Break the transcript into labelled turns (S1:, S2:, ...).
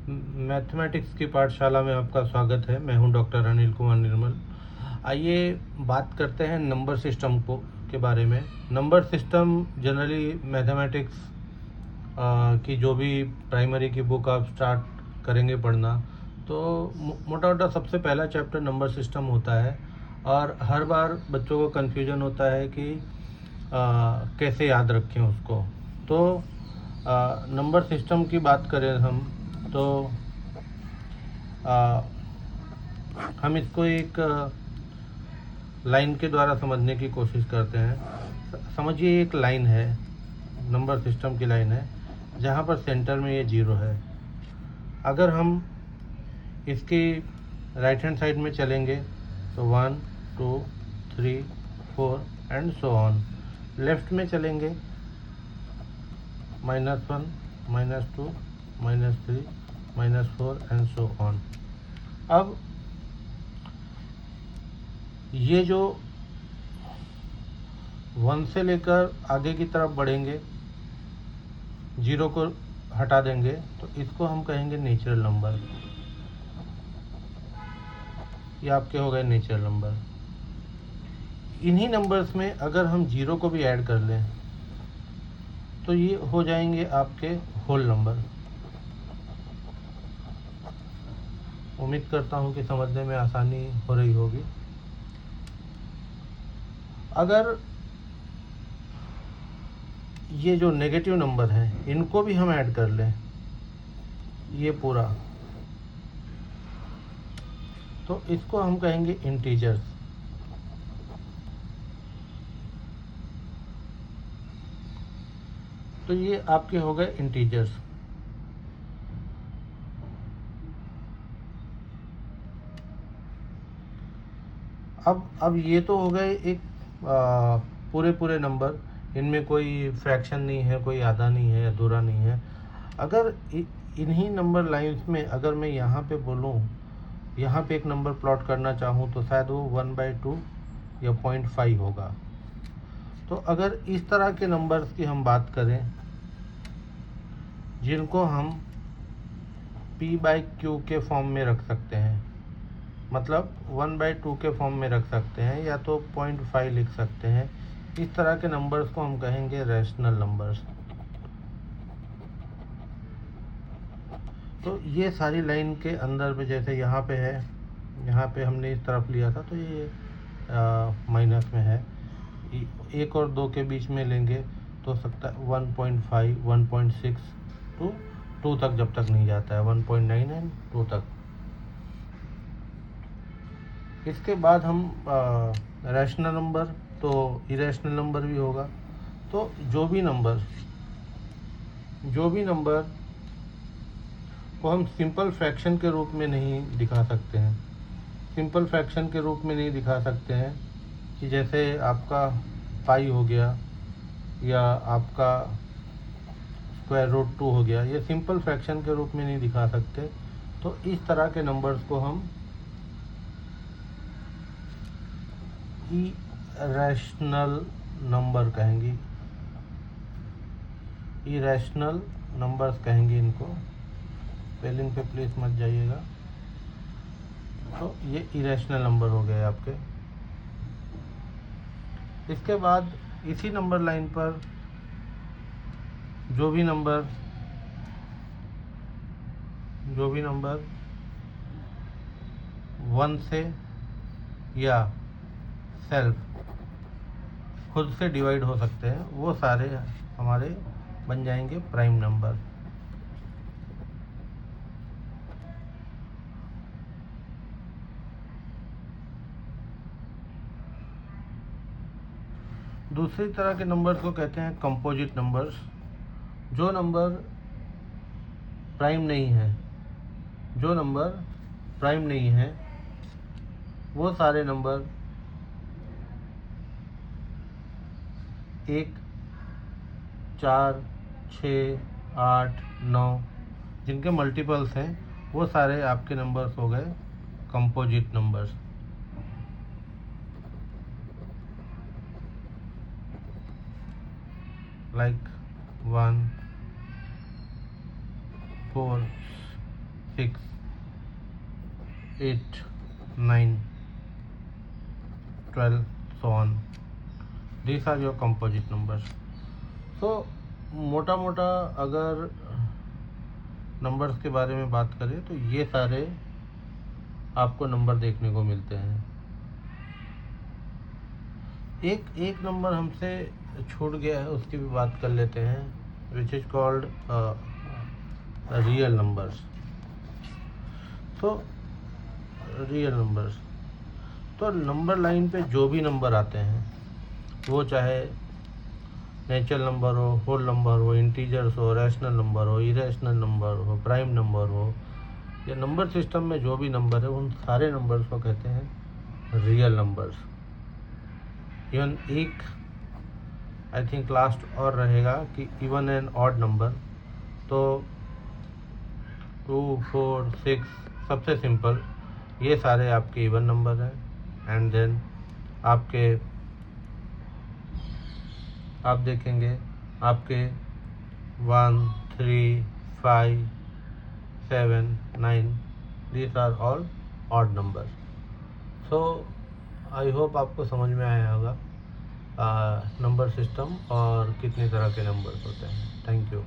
S1: Mathematics की पाठशाला में आपका स्वागत है। मैं हूं डॉक्टर अनिल कुमार निर्मल। आइए बात करते हैं नंबर सिस्टम के बारे में। नंबर सिस्टम जनरली मैथमेटिक्स की जो भी प्राइमरी की बुक आप स्टार्ट करेंगे पढ़ना, तो मोटा मोटा सबसे पहला चैप्टर नंबर सिस्टम होता है। और हर बार बच्चों को कन्फ्यूजन होता है कि कैसे याद रखें उसको। तो नंबर सिस्टम की बात करें हम, तो हम इसको एक लाइन के द्वारा समझने की कोशिश करते हैं। समझिए एक लाइन है, नंबर सिस्टम की लाइन है, जहाँ पर सेंटर में ये 0 है। अगर हम इसकी राइट हैंड साइड में चलेंगे तो 1 2 3 4 एंड सो ऑन। लेफ्ट में चलेंगे -1 -2 -3 -4 एंड सो ऑन। अब ये जो 1 से लेकर आगे की तरफ बढ़ेंगे, 0 को हटा देंगे, तो इसको हम कहेंगे नेचुरल नंबर। ये आपके हो गए नेचुरल नंबर। इन्हीं नंबर्स में अगर हम 0 को भी ऐड कर लें तो ये हो जाएंगे आपके होल नंबर। उम्मीद करता हूँ कि समझने में आसानी हो रही होगी। अगर ये जो नेगेटिव नंबर हैं इनको भी हम ऐड कर लें, ये पूरा, तो इसको हम कहेंगे इंटीजर्स। तो ये आपके हो गए इंटीजर्स। अब ये तो हो गए एक पूरे पूरे नंबर, इनमें कोई फ्रैक्शन नहीं है, कोई आधा नहीं है, अधूरा नहीं है। अगर इन्हीं नंबर लाइंस में अगर मैं यहाँ पे बोलूँ, यहाँ पे एक नंबर प्लॉट करना चाहूँ, तो शायद वो 1/2 या 0.5 होगा। तो अगर इस तरह के नंबर्स की हम बात करें जिनको हम p/q के फॉर्म में रख सकते हैं, मतलब 1/2 के फॉर्म में रख सकते हैं, या तो 0.5 लिख सकते हैं, इस तरह के नंबर्स को हम कहेंगे रैशनल नंबर्स। तो ये सारी लाइन के अंदर में, जैसे यहाँ पे है, यहाँ पे हमने इस तरफ लिया था, तो ये माइनस में है। 1 और 2 के बीच में लेंगे तो हो सकता है 1.5 1.6 टू 2 तक, जब तक नहीं जाता है 1.9 एंड 2 तक। इसके बाद हम रैशनल नंबर, तो इरेशनल नंबर भी होगा। तो जो भी नंबर को हम सिंपल फ्रैक्शन के रूप में नहीं दिखा सकते हैं। सिंपल फ्रैक्शन के रूप में नहीं दिखा सकते हैं कि जैसे आपका पाई हो गया या आपका √2 हो गया, ये सिंपल फ्रैक्शन के रूप में नहीं दिखा सकते। तो इस तरह के नंबर्स को हम इरेशनल नंबर कहेंगे। इरेशनल नंबर्स कहेंगे इनको। स्पेलिंग पे प्लीज़ मत जाइएगा। तो ये इरेशनल नंबर हो गए आपके। इसके बाद इसी नंबर लाइन पर जो भी नंबर 1 से या सेल्फ खुद से डिवाइड हो सकते हैं, वो सारे हमारे बन जाएंगे प्राइम नंबर। दूसरी तरह के नंबर्स को कहते हैं कंपोजिट नंबर्स। जो नंबर प्राइम नहीं है, वो सारे नंबर 1 4 6 8 9 जिनके मल्टीपल्स हैं, वो सारे आपके नंबर्स हो गए composite numbers. Like 1 4 6, 8, 9, 12, so on. These are your composite numbers. So मोटा मोटा अगर नंबर्स के बारे में बात करें तो ये सारे आपको नंबर देखने को मिलते हैं। एक नंबर हमसे छूट गया है, उसकी भी बात कर लेते हैं, which is called real numbers. तो रियल नंबर्स, तो नंबर लाइन पे जो भी नंबर आते हैं, वो चाहे नेचुरल नंबर हो, होल नंबर हो, इंटीजर्स हो, रैशनल नंबर हो, इरेशनल नंबर हो, प्राइम नंबर हो, या नंबर सिस्टम में जो भी नंबर है, उन सारे नंबर्स को कहते हैं रियल नंबर्स। इवन एक आई थिंक लास्ट और रहेगा कि इवन एंड ऑड नंबर, तो 2, 4, 6 सबसे सिंपल, ये सारे आपके इवन नंबर हैं। एंड देन आप देखेंगे आपके 1, 3, 5, 7, 9, these are all odd numbers. So I hope आपको समझ में आया होगा नंबर सिस्टम और कितनी तरह के नंबर्स होते हैं। Thank you.